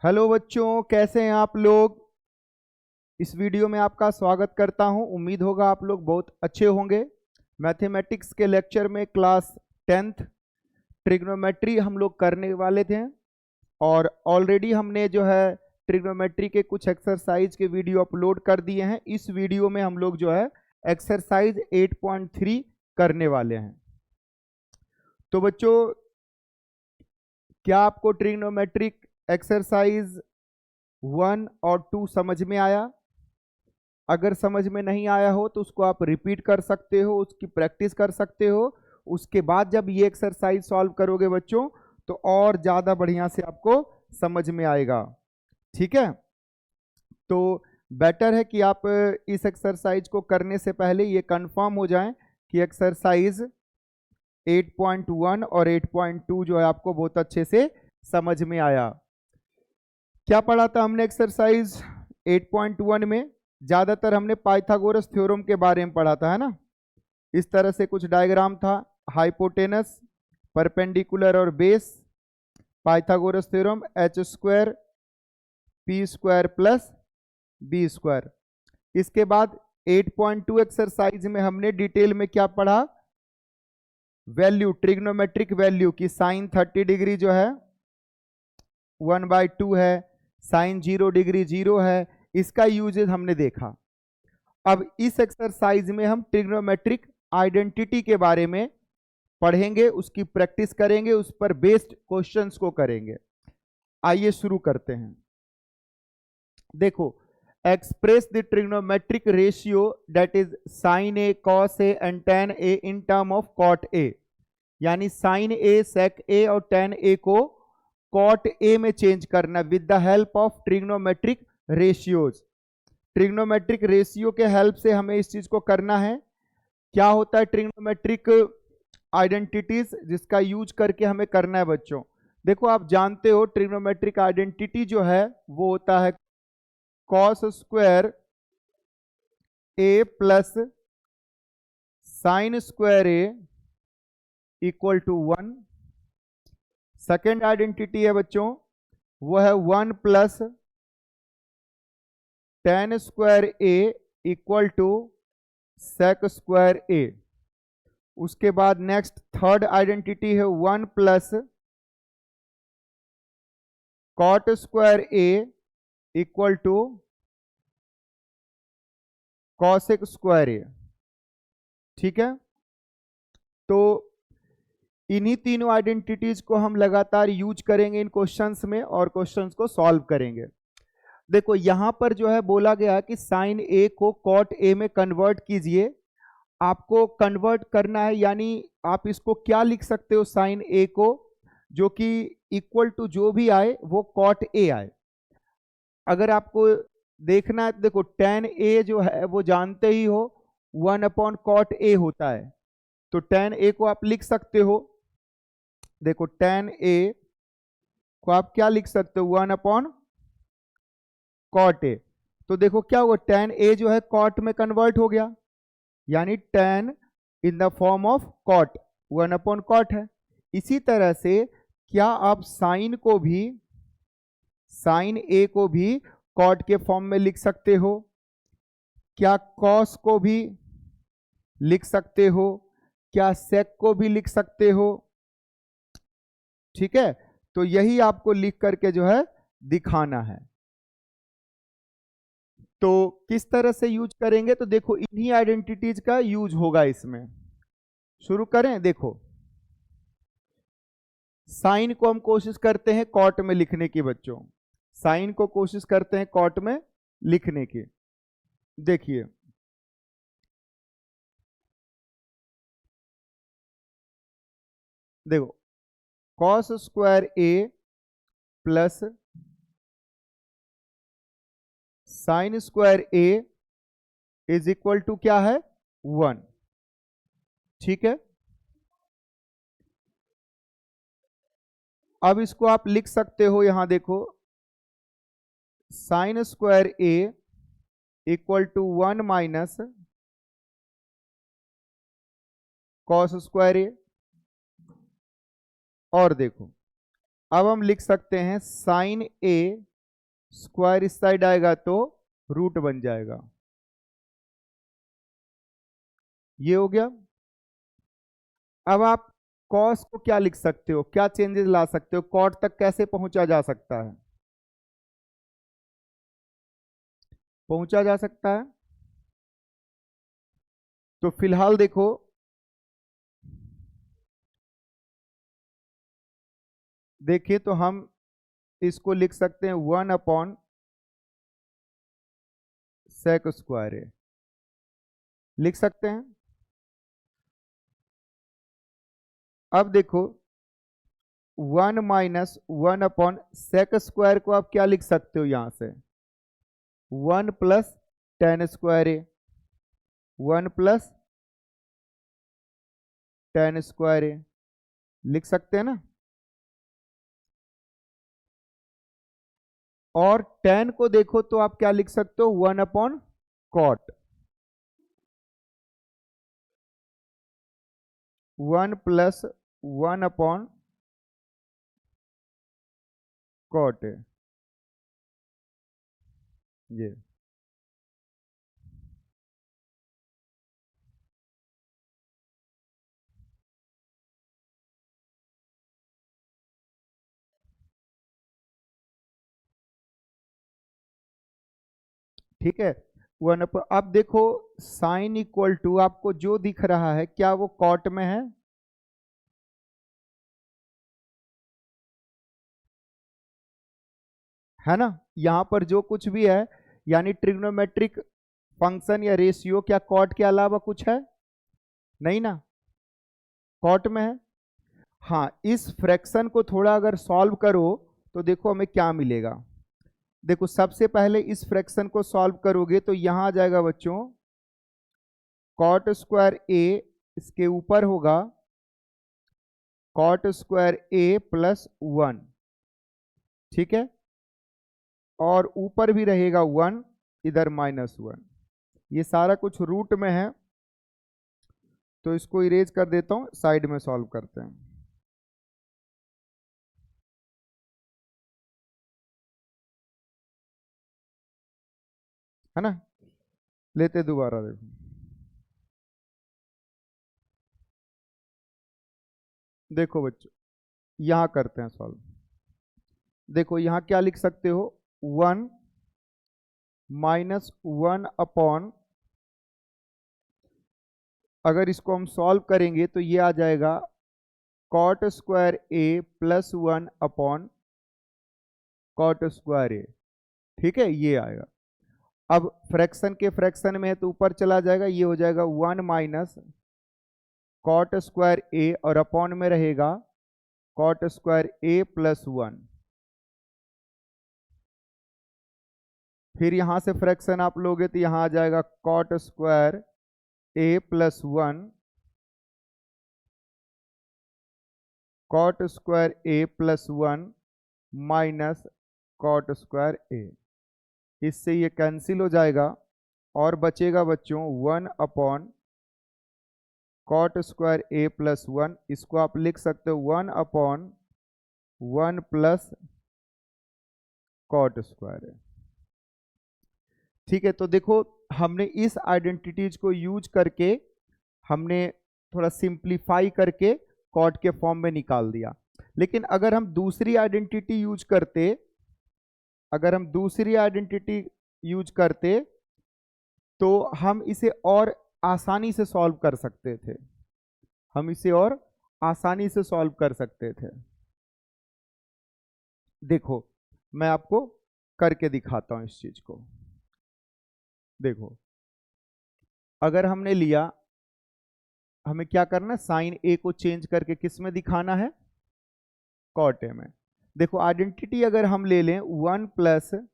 Hello बच्चों, कैसे हैं आप लोग। इस वीडियो में आपका स्वागत करता हूं। उम्मीद होगा आप लोग बहुत अच्छे होंगे। मैथमेटिक्स के लेक्चर में क्लास 10th ट्रिग्नोमेट्री हम लोग करने वाले थे और ऑलरेडी हमने जो है ट्रिग्नोमेट्री के कुछ एक्सरसाइज के वीडियो अपलोड कर दिए हैं। इस वीडियो में हम लोग जो है एक्सरसाइज 8.3 करने वाले हैं। तो बच्चों, क्या आपको ट्रिग्नोमेट्रिक एक्सरसाइज 1 और 2 समझ में आया? अगर समझ में नहीं आया हो तो उसको आप रिपीट कर सकते हो, उसकी प्रैक्टिस कर सकते हो। उसके बाद जब ये एक्सरसाइज सॉल्व करोगे बच्चों तो और ज़्यादा बढ़िया से आपको समझ में आएगा। ठीक है, तो बेटर है कि आप इस एक्सरसाइज को करने से पहले ये कंफर्म हो जाएं कि एक्सरसाइज 8.1 और 8.2 जो है आपको बहुत अच्छे से समझ में आया। क्या पढ़ा था हमने एक्सरसाइज 8.1 में? ज़्यादातर हमने पाइथागोरस थ्योरम के बारे में पढ़ा था, है ना। इस तरह से कुछ डायग्राम था, हाइपोटेनस, परपेंडिकुलर और base, Pythagoras theorem, h square p square plus b square. इसके बाद 8.2 एक्सरसाइज में हमने डिटेल में क्या पढ़ा? वैल्यू, ट्रिग्नोमेट्रिक वैल्यू की साइन 30 डिग्री जो है 1/2 है, साइन 0 डिग्री 0 है, इसका यूजेज हमने देखा। अब इस एक्सरसाइज में हम ट्रिग्नोमेट्रिक आइडेंटिटी के बारे में पढ़ेंगे, उसकी प्रैक्टिस करेंगे, उस पर बेस्ड क्वेश्चंस को करेंगे। आइए शुरू करते हैं। देखो, express the trigonometric ratio that is sine A, cos A and tan A in term of cot A. यानी साइन ए, सेक ए और टेन ए को कॉट ए में चेंज करना with the help of trigonometric ratios. Trigonometric ratio के help से हमें इस चीज को करना है। क्या होता है ट्रिग्नोमेट्रिक आइडेंटिटीज, जिसका यूज करके हमें करना है बच्चों। देखो, आप जानते हो ट्रिग्नोमेट्रिक आइडेंटिटी जो है वो होता है cos square A plus sine square A equal to 1। Second identity है बच्चों, वो है 1 plus tan square A equal to sec square A. उसके बाद नेक्स्ट थर्ड आइडेंटिटी है 1 plus cot square A equal to cosec square A. ठीक है, तो इन्हीं तीनों आइडेंटिटीज को हम लगातार यूज करेंगे इन क्वेश्चंस में और क्वेश्चंस को सॉल्व करेंगे। देखो, यहां पर जो है बोला गया कि साइन ए को कॉट ए में कन्वर्ट कीजिए। आपको कन्वर्ट करना है, यानी आप इसको क्या लिख सकते हो, साइन ए को जो कि इक्वल टू जो भी आए वो कॉट ए आए। अगर आपको देखना है तो देखो, टेन ए जो है वो जानते ही हो 1/कॉट ए होता है, तो टेन ए को आप लिख सकते हो। देखो, टेन ए को आप क्या लिख सकते हो, 1/कॉट ए। तो देखो क्या हुआ, टेन ए जो है कॉट में कन्वर्ट हो गया, यानी tan in the form of cot 1/कॉट है। इसी तरह से क्या आप साइन को भी, साइन ए को भी कॉट के फॉर्म में लिख सकते हो? क्या कॉस को भी लिख सकते हो? क्या सेक को भी लिख सकते हो? ठीक है, तो यही आपको लिख करके जो है दिखाना है। तो किस तरह से यूज करेंगे, तो देखो इन्हीं आइडेंटिटीज का यूज होगा इसमें। शुरू करें। देखो, साइन को हम कोशिश करते हैं कॉट में लिखने की बच्चों, साइन को कोशिश करते हैं कॉट में लिखने की। देखिए, देखो, cos square A plus sine square A is equal to क्या है, 1। ठीक है, अब इसको आप लिख सकते हो, यहां देखो, sine square A equal to 1 minus cos square A. और देखो, अब हम लिख सकते हैं साइन ए स्क्वायर इस साइड आएगा तो रूट बन जाएगा। ये हो गया। अब आप कॉस को क्या लिख सकते हो, क्या चेंजेस ला सकते हो, कॉट तक कैसे पहुंचा जा सकता है? पहुंचा जा सकता है। तो फिलहाल देखो, देखिए तो हम इसको लिख सकते हैं 1 अपॉन सेक स्क्वायर ए, लिख सकते हैं। अब देखो 1 - 1 अपॉन सेक स्क्वायर को आप क्या लिख सकते हो यहां से, 1 + tan² ए, 1 + tan² ए, लिख सकते हैं ना। और tan को देखो तो आप क्या लिख सकते हो, 1/cot, 1 + 1/cot है ये। ठीक है, 1 अब देखो साइन इक्वल टू आपको जो दिख रहा है क्या वो कॉट में है ना। यहां पर जो कुछ भी है यानी ट्रिग्नोमेट्रिक फंक्शन या रेशियो क्या कॉट के अलावा कुछ है नहीं ना, कॉट में है। हाँ, इस फ्रैक्शन को थोड़ा अगर सॉल्व करो तो देखो हमें क्या मिलेगा। देखो सबसे पहले इस फ्रैक्शन को सॉल्व करोगे तो यहां आ जाएगा बच्चों cot² ए, इसके ऊपर होगा cot²a+1, ठीक है, और ऊपर भी रहेगा 1, इधर -1। ये सारा कुछ रूट में है तो इसको इरेज कर देता हूं, साइड में सॉल्व करते हैं, है ना। लेते दोबारा देखो, देखो बच्चों यहां करते हैं सॉल्व। देखो यहां क्या लिख सकते हो, 1 - 1 अपॉन, अगर इसको हम सॉल्व करेंगे तो ये आ जाएगा cot²a+1/cot²a, ठीक है, ये आएगा। अब फ्रैक्शन के फ्रैक्शन में है तो ऊपर चला जाएगा, ये हो जाएगा 1 - cot²a और अपॉन में रहेगा cot²a+1। फिर यहां से फ्रैक्शन आप लोगे तो यहां आ जाएगा cot²a+1, cot²a+1 माइनस cot²a, इससे ये कैंसिल हो जाएगा और बचेगा बच्चों 1/cot²a+1, इसको आप लिख सकते हो 1/1 + cot², ठीक है। तो देखो हमने इस आइडेंटिटीज को यूज करके हमने थोड़ा सिंप्लीफाई करके कॉट के फॉर्म में निकाल दिया। लेकिन अगर हम दूसरी आइडेंटिटी यूज करते, अगर हम दूसरी आइडेंटिटी यूज करते तो हम इसे और आसानी से सॉल्व कर सकते थे, हम इसे और आसानी से सॉल्व कर सकते थे। देखो मैं आपको करके दिखाता हूं इस चीज को। देखो अगर हमने लिया, हमें क्या करना है, साइन ए को चेंज करके किस में दिखाना है, कॉट ए में। देखो आइडेंटिटी अगर हम ले लें 1 +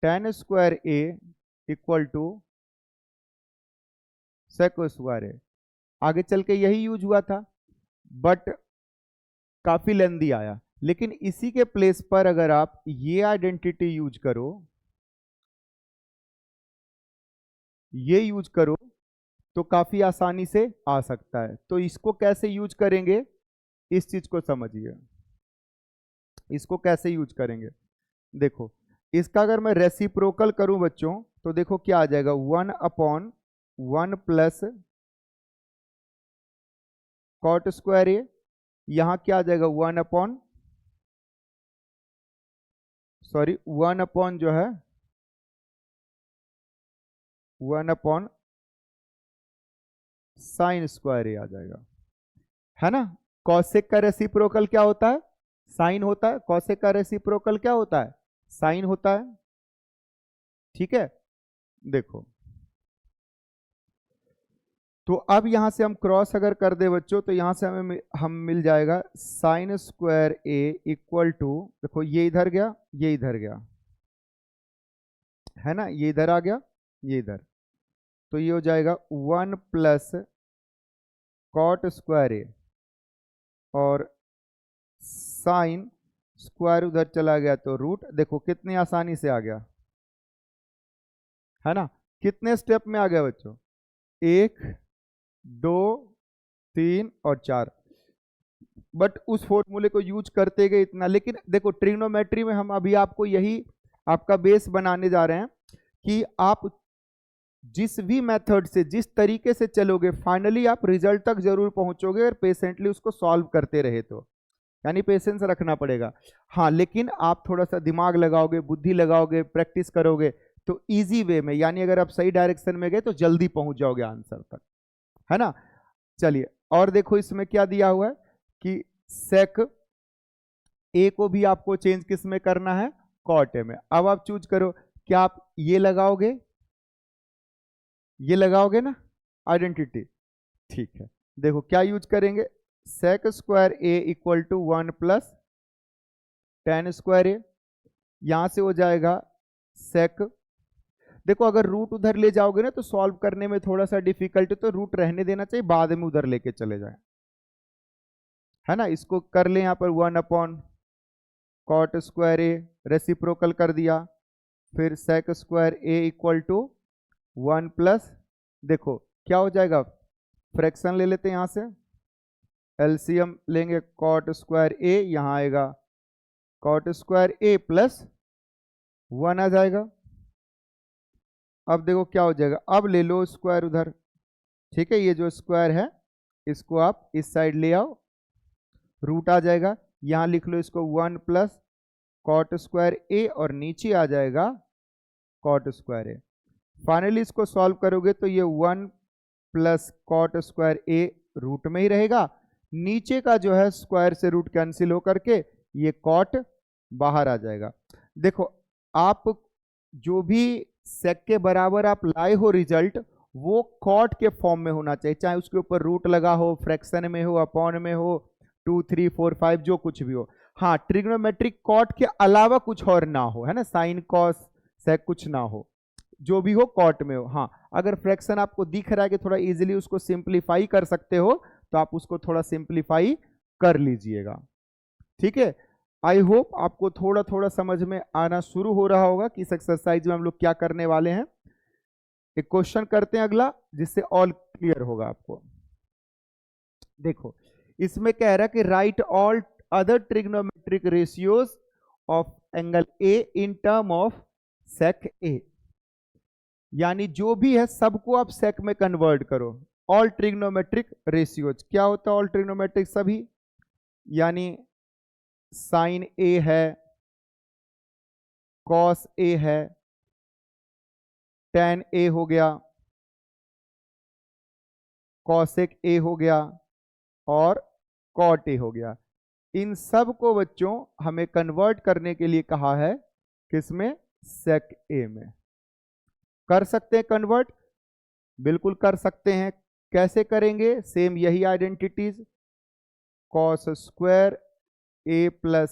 tan² ए = sec² ए, आगे चल के यही यूज हुआ था बट काफी लेंदी आया। लेकिन इसी के प्लेस पर अगर आप ये आइडेंटिटी यूज करो, ये यूज करो तो काफी आसानी से आ सकता है। तो इसको कैसे यूज करेंगे, इस चीज को समझिए, इसको कैसे यूज करेंगे। देखो इसका अगर मैं रेसिप्रोकल करूं बच्चों तो देखो क्या आ जाएगा, 1/1 प्लस कॉट स्क्वायर ए, यहां क्या आ जाएगा 1 जो है 1 साइन स्क्वायर ए आ जाएगा, है ना। कॉसेक का रेसिप्रोकल क्या होता है, साइन होता है। कॉसेक का रेसिप्रोकल क्या होता है, साइन होता है। ठीक है, देखो तो अब यहां से हम क्रॉस अगर कर दे बच्चों तो यहां से हमें हम मिल जाएगा sine square A equal to, देखो ये इधर गया ये इधर गया, है ना, ये इधर आ गया ये इधर, तो ये हो जाएगा 1 प्लस कॉट स्क्वायर ए और साइन स्क्वायर उधर चला गया तो रूट, देखो कितनी आसानी से आ गया, है ना। कितने स्टेप में आ गया बच्चों, 1 2 3 और 4, बट उस फॉर्मूले को यूज करते गए इतना। लेकिन देखो ट्रिग्नोमेट्री में हम अभी आपको यही आपका बेस बनाने जा रहे हैं कि आप जिस भी मेथड से जिस तरीके से चलोगे फाइनली आप रिजल्ट तक जरूर पहुंचोगे अगर पेशेंटली उसको सॉल्व करते रहे तो, यानी पेशेंस रखना पड़ेगा। हाँ, लेकिन आप थोड़ा सा दिमाग लगाओगे, बुद्धि लगाओगे, प्रैक्टिस करोगे तो इजी वे में, यानी अगर आप सही डायरेक्शन में गए तो जल्दी पहुंच जाओगे आंसर तक, है ना। चलिए और देखो इसमें क्या दिया हुआ है कि सेक ए को भी आपको चेंज किस में करना है, कॉट ए में। अब आप चूज करो, क्या आप ये लगाओगे, ये लगाओगे ना आइडेंटिटी, ठीक है। देखो क्या यूज करेंगे, sec square A equal to 1 plus tan square A, यहां से हो जाएगा सेक, देखो अगर रूट उधर ले जाओगे ना तो सॉल्व करने में थोड़ा सा डिफिकल्ट, तो रूट रहने देना चाहिए, बाद में उधर लेके चले जाए, है ना। इसको कर ले यहां पर 1 कॉट स्क्वायर ए, रेसिप्रोकल कर दिया, फिर sec square A equal to 1 plus, देखो क्या हो जाएगा, फ्रैक्शन ले लेते हैं यहां से, एलसीएम लेंगे, कॉट स्क्वायर ए यहां आएगा कॉट स्क्वायर ए प्लस 1 आ जाएगा। अब देखो क्या हो जाएगा, अब ले लो स्क्वायर उधर, ठीक है, ये जो स्क्वायर है इसको आप इस साइड ले आओ, रूट आ जाएगा, यहां लिख लो इसको 1 प्लस कॉट स्क्वायर ए और नीचे आ जाएगा कॉट स्क्वायर ए। फाइनली इसको सॉल्व करोगे तो ये 1 प्लस कॉट स्क्वायर ए रूट में ही रहेगा, नीचे का जो है स्क्वायर से रूट कैंसिल होकर के ये कॉट बाहर आ जाएगा। देखो आप जो भी सेक के बराबर आप लाए हो रिजल्ट, वो कॉट के फॉर्म में होना चाहिए, चाहे उसके ऊपर रूट लगा हो, फ्रैक्शन में हो, अपॉन में हो, 2 3 4 5 जो कुछ भी हो। हाँ, ट्रिग्नोमेट्रिक कॉट के अलावा कुछ और ना हो, है ना, साइन कॉस सेक कुछ ना हो, जो भी हो कॉट में हो। हाँ, अगर फ्रैक्शन आपको दिख रहा है कि थोड़ा इजीली उसको सिंप्लीफाई कर सकते हो तो आप उसको थोड़ा सिंप्लीफाई कर लीजिएगा, ठीक है। आई होप आपको थोड़ा थोड़ा समझ में आना शुरू हो रहा होगा कि इस एक्सरसाइज में हम लोग क्या करने वाले हैं। एक क्वेश्चन करते हैं अगला जिससे ऑल क्लियर होगा आपको। देखो इसमें कह रहा है कि write all other trigonometric ratios of angle A in term of sec A, यानी जो भी है सबको आप सेक में कन्वर्ट करो। ऑल ट्रिग्नोमेट्रिक रेशियोज क्या होता है, ऑल ट्रिग्नोमेट्रिक सभी, यानी साइन ए है, कॉस ए है, टेन ए हो गया, कॉसेक ए हो गया और कॉट ए हो गया। इन सब को बच्चों हमें कन्वर्ट करने के लिए कहा है किसमें, सेक ए में। कर सकते हैं कन्वर्ट, बिल्कुल कर सकते हैं। कैसे करेंगे, सेम यही identities, cos square A plus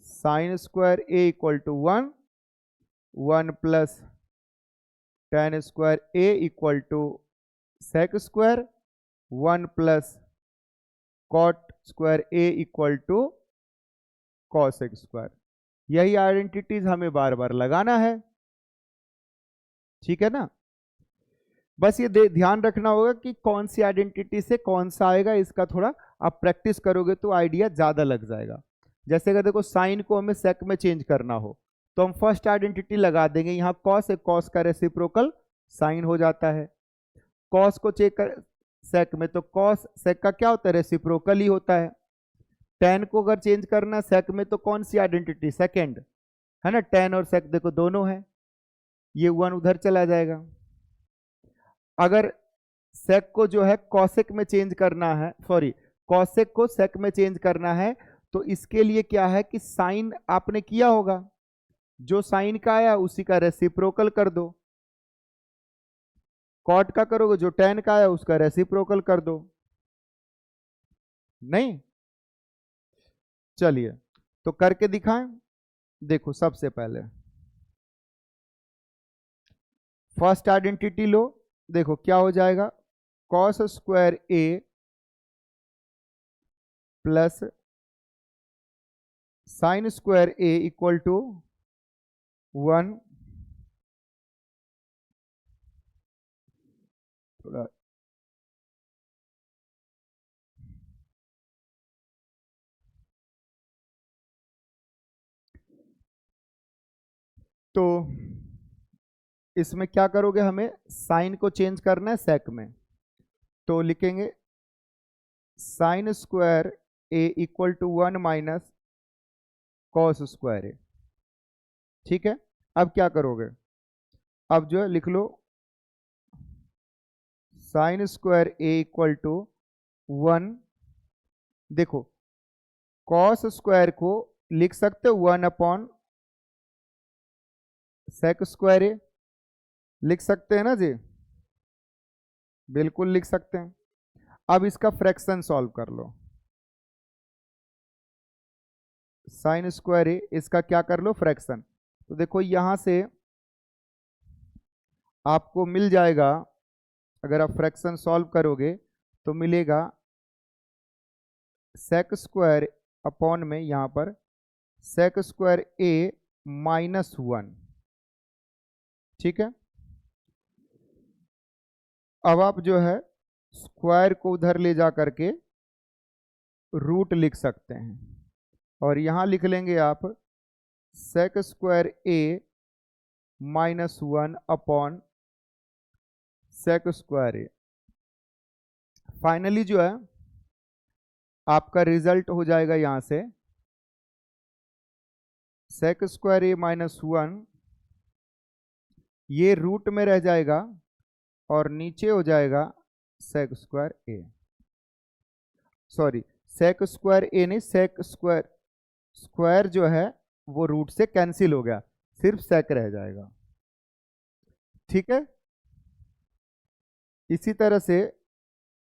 sine square A equal to 1, 1 plus tan square A equal to sec square, 1 plus cot square A equal to cosec square. यही आइडेंटिटीज हमें बार बार लगाना है, ठीक है ना। बस ये ध्यान रखना होगा कि कौन सी आइडेंटिटी से कौन सा आएगा, इसका थोड़ा आप प्रैक्टिस करोगे तो आइडिया ज्यादा लग जाएगा। जैसे अगर देखो साइन को हमें सेक में चेंज करना हो तो हम फर्स्ट आइडेंटिटी लगा देंगे, यहाँ कॉस है, कॉस का रेसिप्रोकल साइन हो जाता है। कॉस को चेक कर सेक में तो कॉस सेक का क्या होता है, रेसिप्रोकल ही होता है। टेन को अगर चेंज करना है सेक में तो कौन सी आइडेंटिटी, सेकेंड है ना, टेन और सेक देखो दोनों है, ये वन उधर चला जाएगा। अगर सेक को जो है कॉसेक में चेंज करना है, सॉरी कॉसेक को सेक में चेंज करना है, तो इसके लिए क्या है कि साइन आपने किया होगा, जो साइन का आया उसी का रेसिप्रोकल कर दो। कॉट का करोगे, जो टेन का आया उसका रेसिप्रोकल कर दो। नहीं, चलिए तो करके दिखाएं। देखो सबसे पहले फर्स्ट आइडेंटिटी लो, देखो क्या हो जाएगा, cos square A plus sine square A equal to 1, थोड़ा तो इसमें क्या करोगे, हमें साइन को चेंज करना है सेक में, तो लिखेंगे sine square A equal to 1 minus cos square A. ठीक है, अब क्या करोगे, अब जो है लिख लो sine square A equal to 1, देखो कॉस स्क्वायर को लिख सकते हो 1 अपॉन सेक स्क्वायर ए, लिख सकते हैं ना जी, बिल्कुल लिख सकते हैं। अब इसका फ्रैक्शन सॉल्व कर लो, साइन स्क्वायर ए, इसका क्या कर लो फ्रैक्शन, तो देखो यहां से आपको मिल जाएगा, अगर आप फ्रैक्शन सॉल्व करोगे तो मिलेगा सेक स्क्वायर अपॉन में यहां पर सेक स्क्वायर ए माइनस 1। ठीक है, अब आप जो है स्क्वायर को उधर ले जा करके रूट लिख सकते हैं, और यहां लिख लेंगे आप सेक square A minus 1 upon sec square A. Finally जो है आपका रिजल्ट हो जाएगा यहां से सेक स्क्वायर ए माइनस 1, ये रूट में रह जाएगा और नीचे हो जाएगा सेक स्क्वायर ए, सॉरी सेक स्क्वायर ए नहीं, सेक स्क्वायर, स्क्वायर जो है वो रूट से कैंसिल हो गया, सिर्फ सेक रह जाएगा। ठीक है, इसी तरह से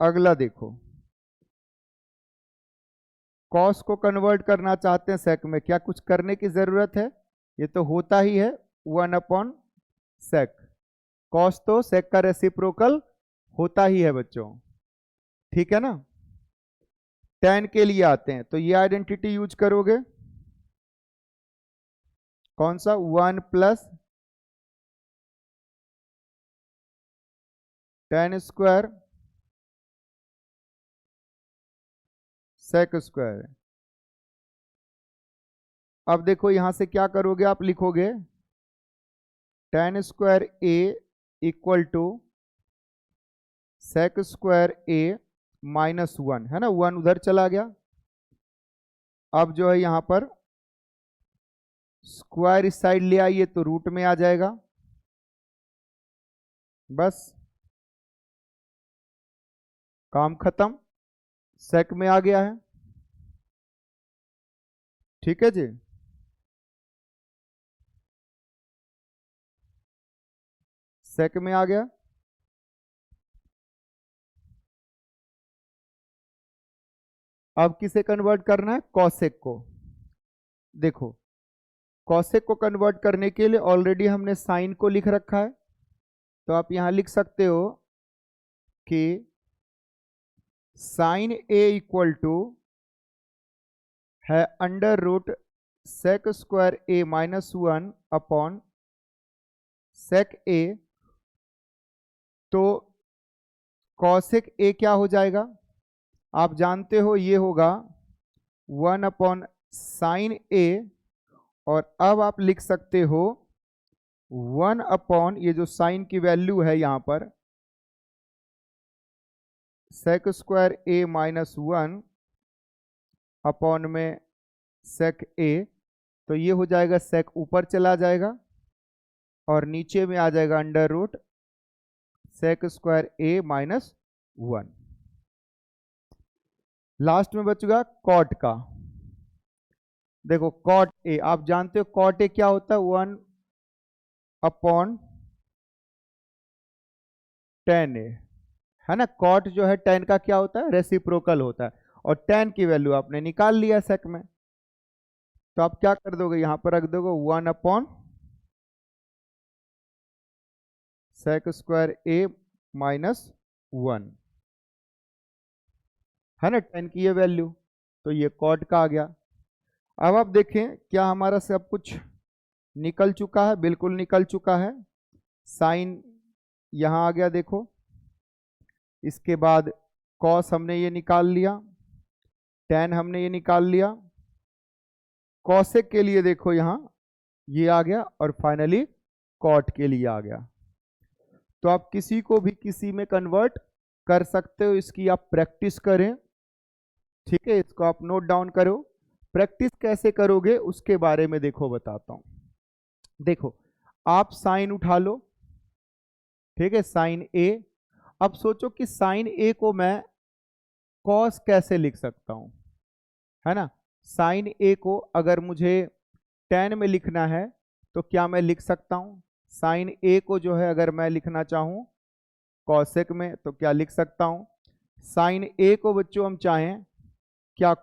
अगला देखो, कॉस को कन्वर्ट करना चाहते हैं सेक में, क्या कुछ करने की जरूरत है, ये तो होता ही है 1 अपॉन सेक, कॉस तो सेक का रेसिप्रोकल होता ही है बच्चों। ठीक है ना, टेन के लिए आते हैं तो ये आइडेंटिटी यूज करोगे, कौन सा, 1 plus tan square sec square. अब देखो यहां से क्या करोगे, आप लिखोगे tan square A equal to sec square A minus 1, है ना, 1 उधर चला गया। अब जो है यहां पर स्क्वायर इस साइड ले आइए तो रूट में आ जाएगा, बस काम खत्म, सेक में आ गया है। ठीक है जी, सेक में आ गया। अब किसे कन्वर्ट करना है, कॉसेक को। देखो कॉसेक को कन्वर्ट करने के लिए ऑलरेडी हमने साइन को लिख रखा है, तो आप यहां लिख सकते हो कि साइन ए इक्वल टू है under root sec square A minus 1 upon sec ए, तो कॉसेक ए क्या हो जाएगा, आप जानते हो ये होगा 1 अपॉन साइन ए, और अब आप लिख सकते हो 1 ये जो साइन की वैल्यू है यहाँ पर सेक स्क्वायर ए माइनस 1 में सेक ए, तो ये हो जाएगा सेक ऊपर चला जाएगा और नीचे में आ जाएगा under root sec square A minus 1। Last में बचेगा कॉट का। देखो कॉट ए, आप जानते हो कॉट ए क्या होता है, 1/tan ए, है ना। कॉट जो है tan का क्या होता है, रेसिप्रोकल होता है, और tan की वैल्यू आपने निकाल लिया सेक में, तो आप क्या कर दोगे, यहां पर रख दोगे 1/sec स्क्वायर ए माइनस 1, है ना, tan की ये वैल्यू, तो ये कॉट का आ गया। अब आप देखें क्या हमारा सब कुछ निकल चुका है, बिल्कुल निकल चुका है। साइन यहां आ गया देखो, इसके बाद कॉस हमने ये निकाल लिया, tan हमने ये निकाल लिया, कॉसेक के लिए देखो यहां ये आ गया, और फाइनली कॉट के लिए आ गया। तो आप किसी को भी किसी में कन्वर्ट कर सकते हो, इसकी आप प्रैक्टिस करें, ठीक है। इसको आप नोट डाउन करो। प्रैक्टिस कैसे करोगे उसके बारे में देखो बताता हूं। देखो आप साइन उठा लो, ठीक है, साइन ए। अब सोचो कि साइन ए को मैं कॉस कैसे लिख सकता हूं, है ना। साइन ए को अगर मुझे tan में लिखना है तो क्या मैं लिख सकता हूं, साइन ए को जो है अगर मैं लिखना चाहूं कॉसेक में तो क्या लिख सकता हूं। साइन ए को बच्चों हम चाहें क्या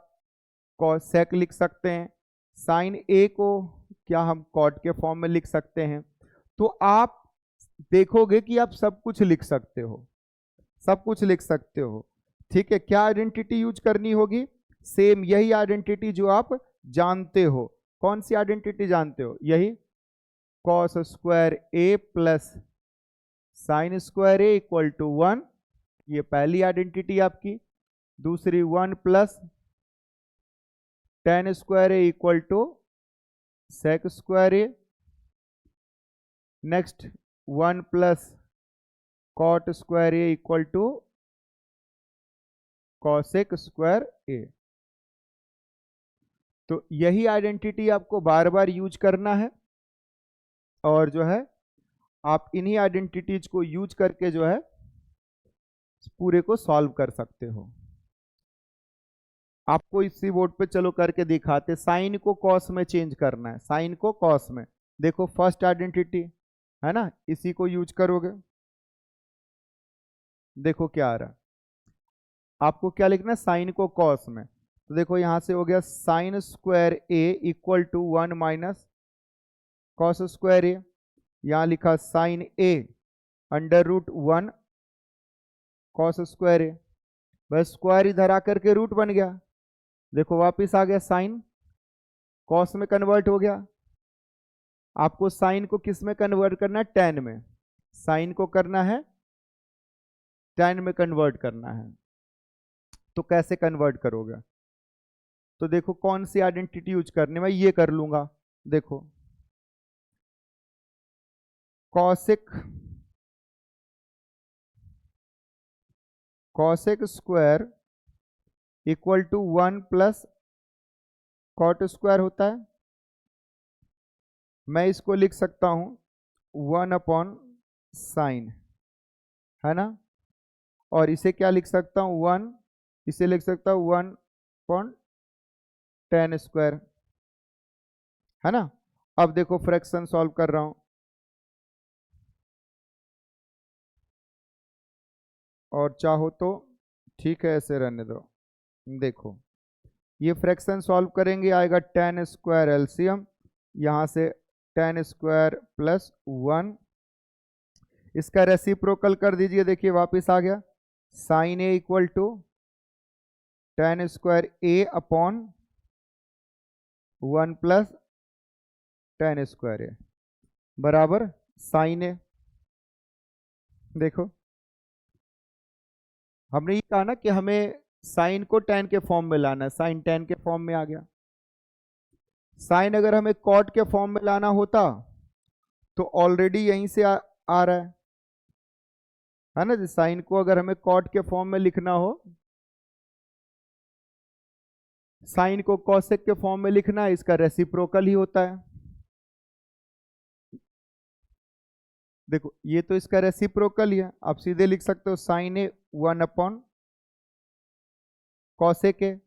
कॉसेक लिख सकते हैं, साइन ए को क्या हम कॉट के फॉर्म में लिख सकते हैं। तो आप देखोगे कि आप सब कुछ लिख सकते हो, सब कुछ लिख सकते हो, ठीक है। क्या आइडेंटिटी यूज करनी होगी, सेम यही आइडेंटिटी जो आप जानते हो। कौन सी आइडेंटिटी जानते हो, यही cos square A plus sine square A equal to 1, ये पहली आइडेंटिटी आपकी। दूसरी 1 plus tan square A equal to sec square A. Next 1 plus cot square A equal to cosec square A. तो यही आइडेंटिटी आपको बार बार यूज करना है, और जो है आप इन्हीं आइडेंटिटीज को यूज करके जो है पूरे को सॉल्व कर सकते हो। आपको इसी बोर्ड पे चलो करके दिखाते। साइन को कॉस में चेंज करना है, साइन को कॉस में। देखो फर्स्ट आइडेंटिटी है ना, इसी को यूज करोगे। देखो क्या आ रहा है, आपको क्या लिखना है, साइन को कॉस में। तो देखो यहां से हो गया sine square A equal to 1 minus cos square A. यहां लिखा sine A under root 1 cos square A, बस स्क्वायर इधर आकर के रूट बन गया। देखो वापिस आ गया, साइन कॉस में कन्वर्ट हो गया। आपको साइन को किस में कन्वर्ट करना है, tan में। साइन को करना है tan में कन्वर्ट करना है, तो कैसे कन्वर्ट करोगे। तो देखो कौन सी आइडेंटिटी यूज करनी, मैं ये कर लूंगा। देखो cosec square equal to 1 plus cot square होता है। मैं इसको लिख सकता हूं 1/sin, है ना। और इसे क्या लिख सकता हूं, 1, इसे लिख सकता हूं 1/tan स्क्वायर, है ना। अब देखो फ्रैक्शन सॉल्व कर रहा हूं, और चाहो तो ठीक है ऐसे रहने दो। देखो ये फ्रैक्शन सॉल्व करेंगे, आएगा tan स्क्वायर एलसीएम, यहां से tan स्क्वायर प्लस 1, इसका रेसिप्रोकल कर दीजिए। देखिए वापस आ गया sine A equal to tan square A upon 1 plus tan square A बराबर साइन ए। देखो हमने ये कहा ना कि हमें साइन को tan के फॉर्म में लाना है, साइन tan के फॉर्म में आ गया। साइन अगर हमें कॉट के फॉर्म में लाना होता तो ऑलरेडी यहीं से आ रहा है ना जी। साइन को अगर हमें कॉट के फॉर्म में लिखना हो, साइन को कॉसेक के फॉर्म में लिखना है, इसका रेसिप्रोकल ही होता है। देखो ये तो इसका रेसिप्रोकल ही है, आप सीधे लिख सकते हो साइन ए 1 कॉसेक ए।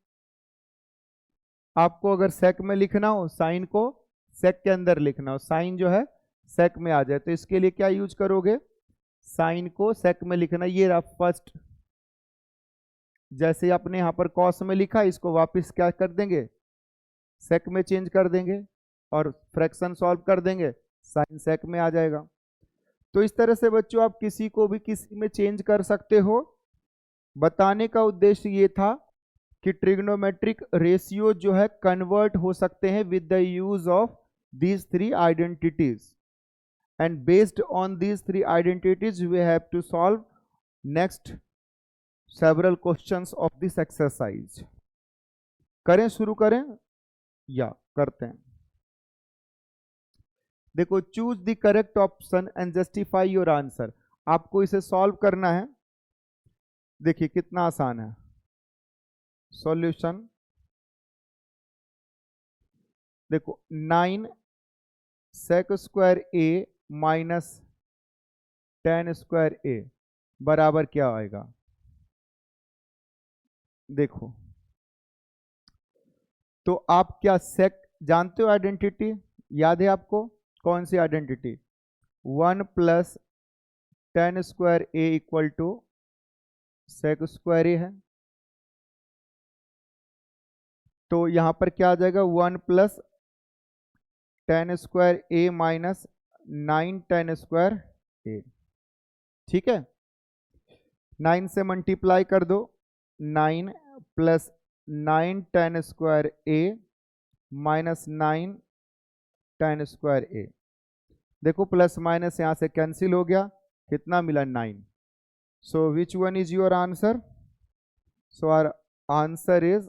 आपको अगर सेक में लिखना हो, साइन को सेक के अंदर लिखना हो, साइन जो है सेक में आ जाए, तो इसके लिए क्या यूज करोगे, साइन को सेक में लिखना। ये रहा फर्स्ट, जैसे आपने यहां पर कॉस में लिखा, इसको वापस क्या कर देंगे, सेक में चेंज कर देंगे और फ्रैक्शन सॉल्व कर देंगे, साइन सेक में आ जाएगा। तो इस तरह से बच्चों आप किसी को भी किसी में चेंज कर सकते हो। बताने का उद्देश्य ये था कि ट्रिग्नोमेट्रिक रेशियो जो है कन्वर्ट हो सकते हैं with the use of these 3 identities, and based on these 3 identities we have to solve next several questions of this exercise. करें, शुरू करें या करते हैं। देखो, choose the correct option and justify your answer. आपको इसे सॉल्व करना है। देखिए कितना आसान है। सॉल्यूशन, देखो 9 सेक square A minus 10 square A बराबर क्या आएगा। देखो तो आप क्या सेक जानते हो, आइडेंटिटी याद है आपको, कौन सी identity, 1 plus 10 square A equal to sec square A है। तो यहां पर क्या आ जाएगा, 1 plus 10 square A minus 9 10 square A. ठीक है, 9 से मल्टीप्लाई कर दो, 9 plus 9 10 square A minus 9 10 square A. देखो प्लस माइनस यहां से कैंसिल हो गया, कितना मिला 9। So which one is your answer, so our answer is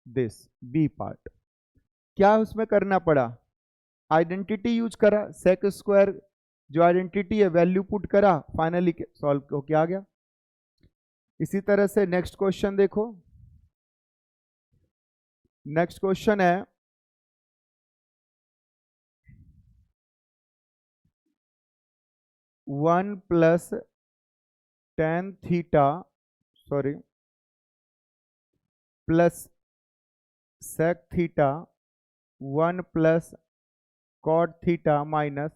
this B part. क्या उसमें करना पड़ा, आइडेंटिटी यूज करा, सेक स्क्वायर जो आइडेंटिटी है वैल्यू पुट करा, फाइनली सॉल्व होके आ गया। इसी तरह से नेक्स्ट क्वेश्चन देखो। नेक्स्ट क्वेश्चन है 1 plus tan theta sorry plus sec theta 1 plus cot theta minus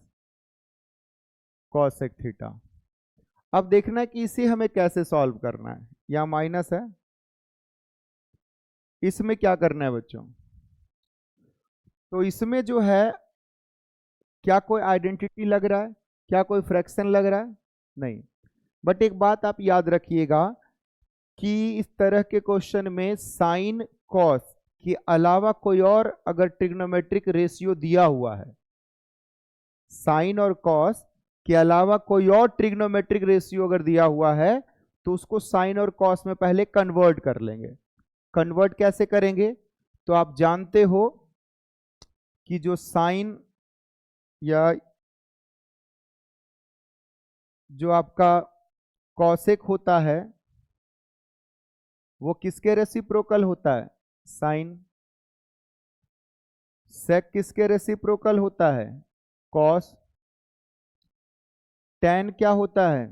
cosec theta. अब देखना है कि इसे हमें कैसे सॉल्व करना है। यहां माइनस है, इसमें क्या करना है बच्चों, तो इसमें जो है क्या कोई आइडेंटिटी लग रहा है, क्या कोई फ्रैक्शन लग रहा है, नहीं। बट एक बात आप याद रखिएगा कि इस तरह के क्वेश्चन में साइन कॉस के अलावा कोई और अगर ट्रिग्नोमेट्रिक रेशियो दिया हुआ है, साइन और कॉस के अलावा कोई और ट्रिग्नोमेट्रिक रेशियो अगर दिया हुआ है, तो उसको साइन और कॉस में पहले कन्वर्ट कर लेंगे। कन्वर्ट कैसे करेंगे, तो आप जानते हो कि जो साइन या जो आपका कॉसेक होता है वो किसके रेसिप्रोकल होता है, साइन। सेक किसके रेसिप्रोकल होता है, कॉस। टैन क्या होता है,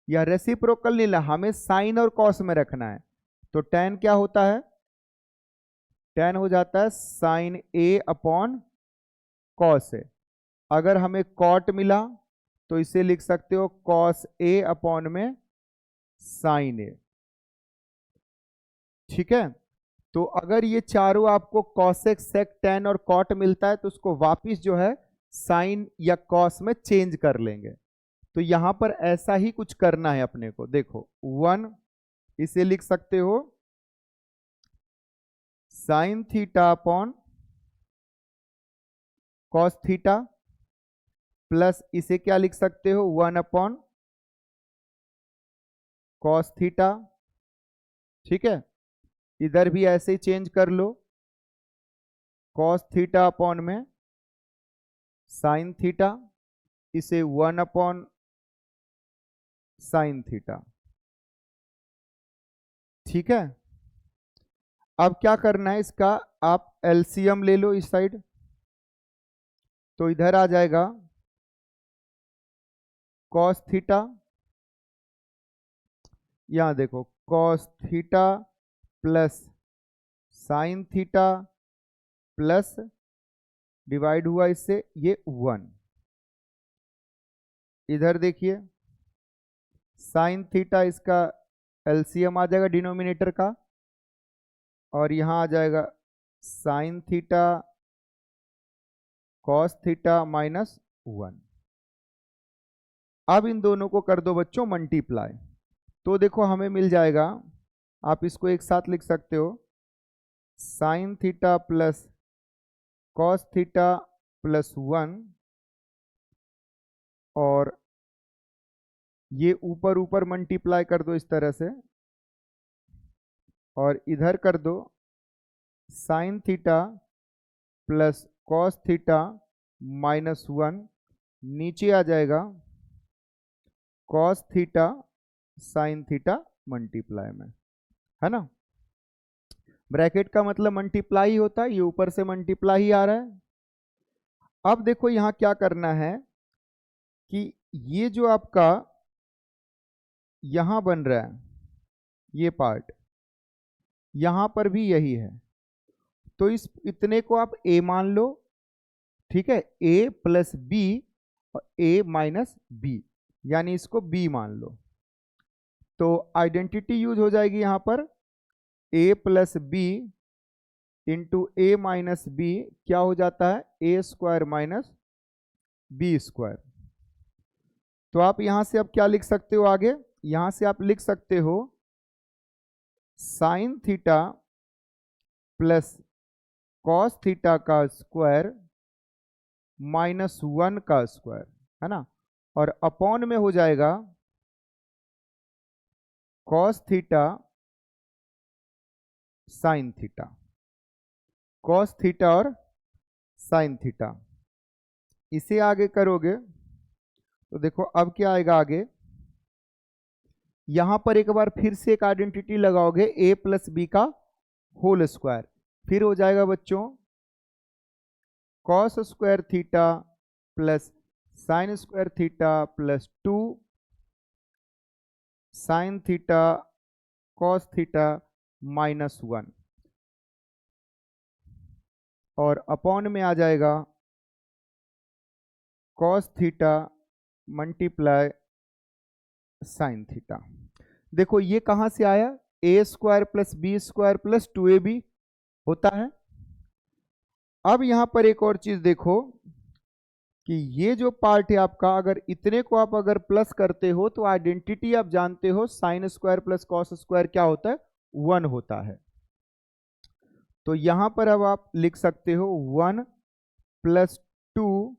या रेसिप्रोकल नहीं ला, हमें साइन और कॉस में रखना है, तो टैन क्या होता है, टैन हो जाता है sign A upon cos A. अगर हमें कॉट मिला तो इसे लिख सकते हो कॉस ए अपॉन में साइन ए। ठीक है, तो अगर ये चारों आपको कॉसेक सेक टैन और कॉट मिलता है तो उसको वापिस जो है साइन या कॉस में चेंज कर लेंगे। तो यहां पर ऐसा ही कुछ करना है अपने को। देखो 1 इसे लिख सकते हो sine theta upon cos theta, plus इसे क्या लिख सकते हो 1 अपॉन कॉस थीटा। ठीक है, इधर भी ऐसे ही चेंज कर लो, कॉस थीटा अपॉन में साइन थीटा, इसे 1 अपॉन साइन थीटा। ठीक है, अब क्या करना है इसका, आप एलसीएम ले लो इस साइड, तो इधर आ जाएगा कॉस थीटा, यहां देखो cos theta plus sine theta plus divide हुआ इससे ये 1, इधर देखिए साइन थीटा इसका एलसीएम आ जाएगा डिनोमिनेटर का, और यहां आ जाएगा sign theta cos theta minus 1। अब इन दोनों को कर दो बच्चों मल्टीप्लाई, तो देखो हमें मिल जाएगा, आप इसको एक साथ लिख सकते हो, sine theta plus cos theta plus 1, और ये ऊपर ऊपर मल्टीप्लाई कर दो इस तरह से, और इधर कर दो sine theta plus cos theta minus 1, नीचे आ जाएगा cos theta sine theta multiply में, है ना। ब्रैकेट का मतलब मल्टीप्लाई होता है, ये ऊपर से मल्टीप्लाई ही आ रहा है। अब देखो यहां क्या करना है कि ये जो आपका यहां बन रहा है ये पार्ट, यहां पर भी यही है, तो इस इतने को आप a मान लो, ठीक है, a प्लस बी और a माइनस बी, यानी इसको b मान लो, तो आइडेंटिटी यूज हो जाएगी यहां पर a plus B into A minus B, क्या हो जाता है A square minus B square. तो आप यहां से अब क्या लिख सकते हो आगे, यहां से आप लिख सकते हो sine theta plus cos theta का स्क्वायर माइनस 1 का स्क्वायर, है ना, और अपॉन में हो जाएगा cos theta sine theta, cos theta और साइन थीटा। इसे आगे करोगे तो देखो अब क्या आएगा आगे, यहां पर एक बार फिर से एक आइडेंटिटी लगाओगे a प्लस बी का होल स्क्वायर, फिर हो जाएगा बच्चों cos square theta plus sine square theta plus 2 sine theta cos theta minus 1, और अपॉन में आ जाएगा cos theta multiply sine theta. देखो ये कहां से आया, A square plus B square plus 2ab होता है। अब यहां पर एक और चीज देखो कि ये जो पार्ट है आपका, अगर इतने को आप अगर प्लस करते हो तो आइडेंटिटी आप जानते हो sine square plus cos square क्या होता है, 1 होता है। तो यहां पर अब आप लिख सकते हो 1 plus 2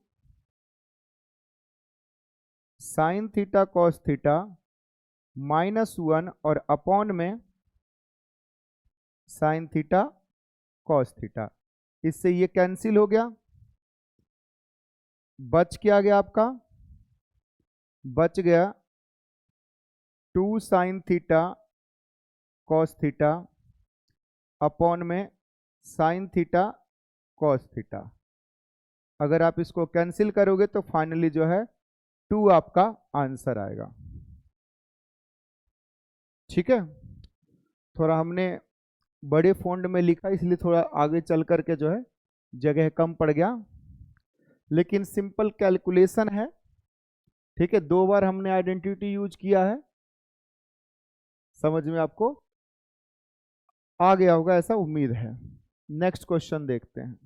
sine theta cos theta minus 1, और अपॉन में साइन थीटा कॉस थीटा, इससे ये कैंसिल हो गया, बच क्या गया आपका, बच गया 2 sine theta cos theta upon में साइन थीटा कॉस थीटा। अगर आप इसको कैंसिल करोगे तो फाइनली जो है 2 आपका आंसर आएगा। ठीक है, थोड़ा हमने बड़े फॉन्ट में लिखा इसलिए थोड़ा आगे चल करके जो है जगह कम पड़ गया, लेकिन सिंपल कैलकुलेशन है। ठीक है, 2 बार हमने आइडेंटिटी यूज किया है, समझ में आपको आ गया होगा ऐसा उम्मीद है। नेक्स्ट क्वेश्चन देखते हैं।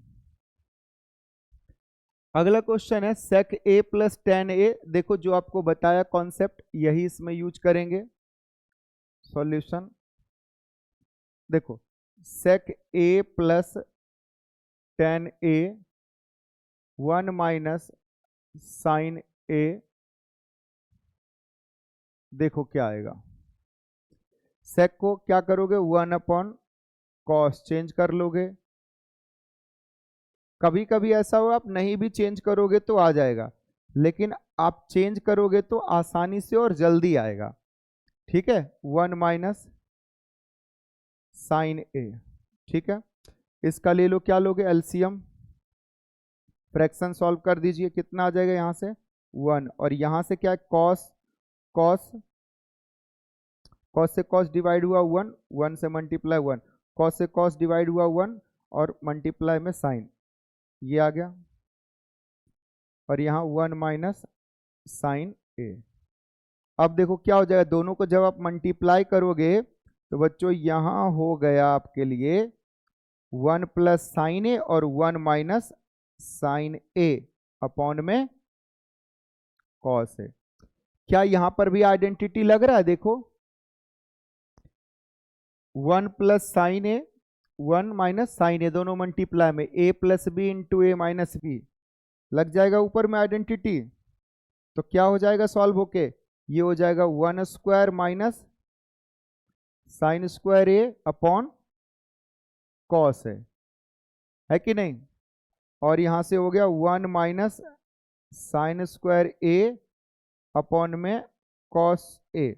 अगला क्वेश्चन है सेक ए प्लस टेन ए, देखो जो आपको बताया कॉन्सेप्ट यही इसमें यूज करेंगे। सॉल्यूशन देखो सेक ए प्लस टेन ए 1 माइनस साइन ए, देखो क्या आएगा, सेक को क्या करोगे 1 अपॉन कॉस चेंज कर लोगे, कभी कभी ऐसा हो आप नहीं भी चेंज करोगे तो आ जाएगा, लेकिन आप चेंज करोगे तो आसानी से और जल्दी आएगा। ठीक है, 1 माइनस साइन ए। ठीक है, इसका ले लो, क्या लोगे, एलसीएम। फ्रैक्शन सॉल्व कर दीजिए, कितना आ जाएगा यहाँ से 1, और यहाँ से क्या है, कॉस। कॉस कॉस से कॉस डिवाइड हुआ 1, 1 से मल्टीप्लाई 1, कॉस से कॉस डिवाइड हुआ 1 और मल्टीप्लाई में साइन, ये आ गया। और यहाँ 1 माइनस साइन ए। अब देखो क्या हो जाएगा, दोनों को जब आप मल्टीप्लाई करोगे तो बच्चों यहाँ हो गया आपके लिए 1 प्लस साइन ए और 1 माइनस साइन ए अपॉन में कॉस ए। क्या यहाँ पर भी आइडेंटिटी लग रहा है, देखो 1 प्लस साइन ए 1 माइनस साइन ए, दोनों मल्टीप्लाई में ए plus B into A minus B लग जाएगा ऊपर में आइडेंटिटी। तो क्या हो जाएगा सॉल्व होके, ये हो जाएगा 1 square minus sine square A upon cos है कि नहीं। और यहां से हो गया 1 minus sine square A upon में कॉस ए।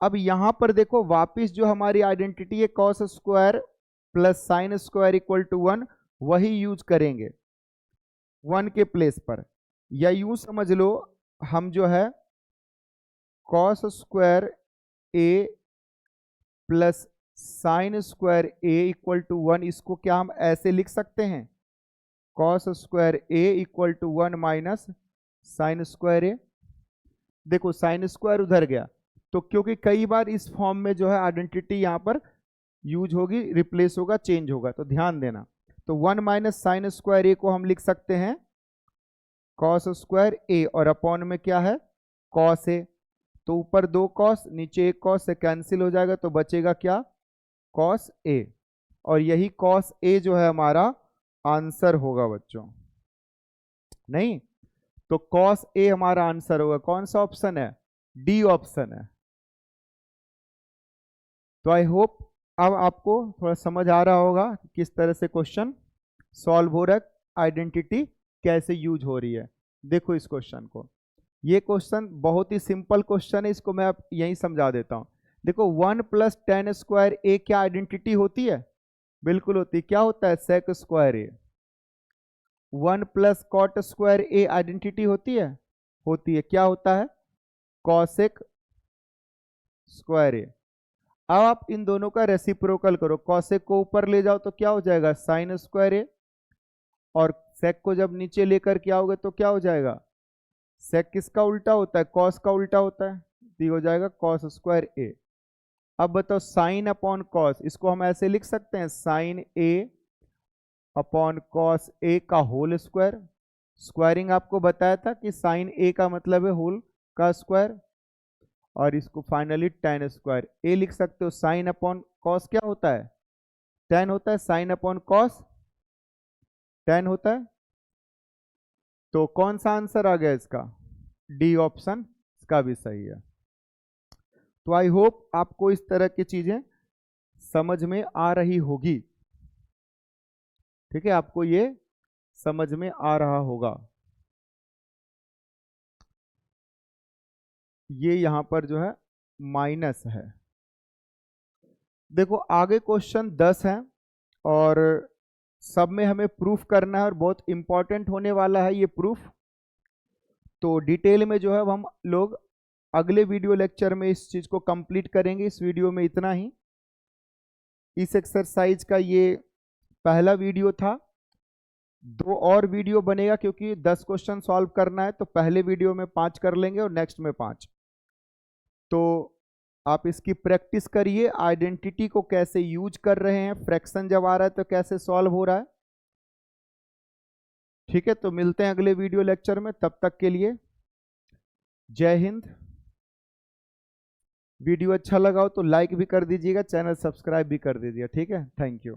अब यहां पर देखो वापिस जो हमारी आइडेंटिटी है cos square plus sine square equal to 1, वही यूज करेंगे 1 के प्लेस पर। या यूं समझ लो, हम जो है cos square A plus sine square A equal to 1, इसको क्या हम ऐसे लिख सकते हैं, cos square A equal to 1 minus sine square A. देखो साइन स्क्वायर उधर गया, तो क्योंकि कई बार इस फॉर्म में जो है आइडेंटिटी यहाँ पर यूज होगी, रिप्लेस होगा, चेंज होगा, तो ध्यान देना। तो 1 माइनस साइन स्क्वायर ए को हम लिख सकते हैं कॉस स्क्वायर ए, और अपॉन में क्या है, कॉस ए। तो ऊपर 2 कॉस नीचे 1 कॉस से कैंसिल हो जाएगा, तो बचेगा क्या, कॉस ए। और यही कॉस ए जो है हमारा आंसर होगा बच्चों, नहीं तो कॉस ए हमारा आंसर होगा। कौन सा ऑप्शन है, डी ऑप्शन है। तो आई होप अब आपको थोड़ा समझ आ रहा होगा किस तरह से क्वेश्चन सॉल्व हो रहा है, आइडेंटिटी कैसे यूज हो रही है। देखो इस क्वेश्चन को, ये क्वेश्चन बहुत ही सिंपल क्वेश्चन है, इसको मैं अब यहीं समझा देता हूं। देखो 1 प्लस टेन स्क्वायर ए क्या आइडेंटिटी होती है, बिल्कुल होती है। क्या होता है, सेक स्क्वायर ए। 1 प्लस कॉट स्क्वायर ए आइडेंटिटी होती है, होती है। क्या होता है, कॉसेक स्क्वायर ए। अब आप इन दोनों का रेसिप्रोकल करो, कॉसेक को ऊपर ले जाओ तो क्या हो जाएगा, साइन स्क्वायर ए, और सेक को जब नीचे लेकर के आओगे तो क्या हो जाएगा, सेक किसका उल्टा होता है, कॉस का उल्टा होता है, तो हो जाएगा कॉस स्क्वायर ए। अब बताओ साइन अपॉन कॉस, इसको हम ऐसे लिख सकते हैं, sine A upon cos A का होल स्क्वायर। स्क्वायरिंग आपको बताया था कि साइन ए का मतलब है होल का स्क्वायर, और इसको फाइनली टेन स्क्वायर ए लिख सकते हो। साइन अपॉन कॉस क्या होता है, टेन होता है, साइन अपॉन कॉस टेन होता है। तो कौन सा आंसर आ गया इसका, डी ऑप्शन इसका भी सही है। तो आई होप आपको इस तरह की चीजें समझ में आ रही होगी। ठीक है, आपको ये समझ में आ रहा होगा। ये यहां पर जो है माइनस है। देखो आगे क्वेश्चन 10 है और सब में हमें प्रूफ करना है, और बहुत इंपॉर्टेंट होने वाला है ये प्रूफ। तो डिटेल में जो है हम लोग अगले वीडियो लेक्चर में इस चीज को कंप्लीट करेंगे। इस वीडियो में इतना ही। इस एक्सरसाइज का ये पहला वीडियो था, 2 और वीडियो बनेगा क्योंकि 10 क्वेश्चन सॉल्व करना है, तो पहले वीडियो में 5 कर लेंगे और नेक्स्ट में 5। तो आप इसकी प्रैक्टिस करिए, आइडेंटिटी को कैसे यूज कर रहे हैं, फ्रैक्शन जब आ रहा है तो कैसे सॉल्व हो रहा है। ठीक है, तो मिलते हैं अगले वीडियो लेक्चर में, तब तक के लिए जय हिंद। वीडियो अच्छा लगा हो तो लाइक भी कर दीजिएगा, चैनल सब्सक्राइब भी कर दीजिएगा। ठीक है, थैंक यू।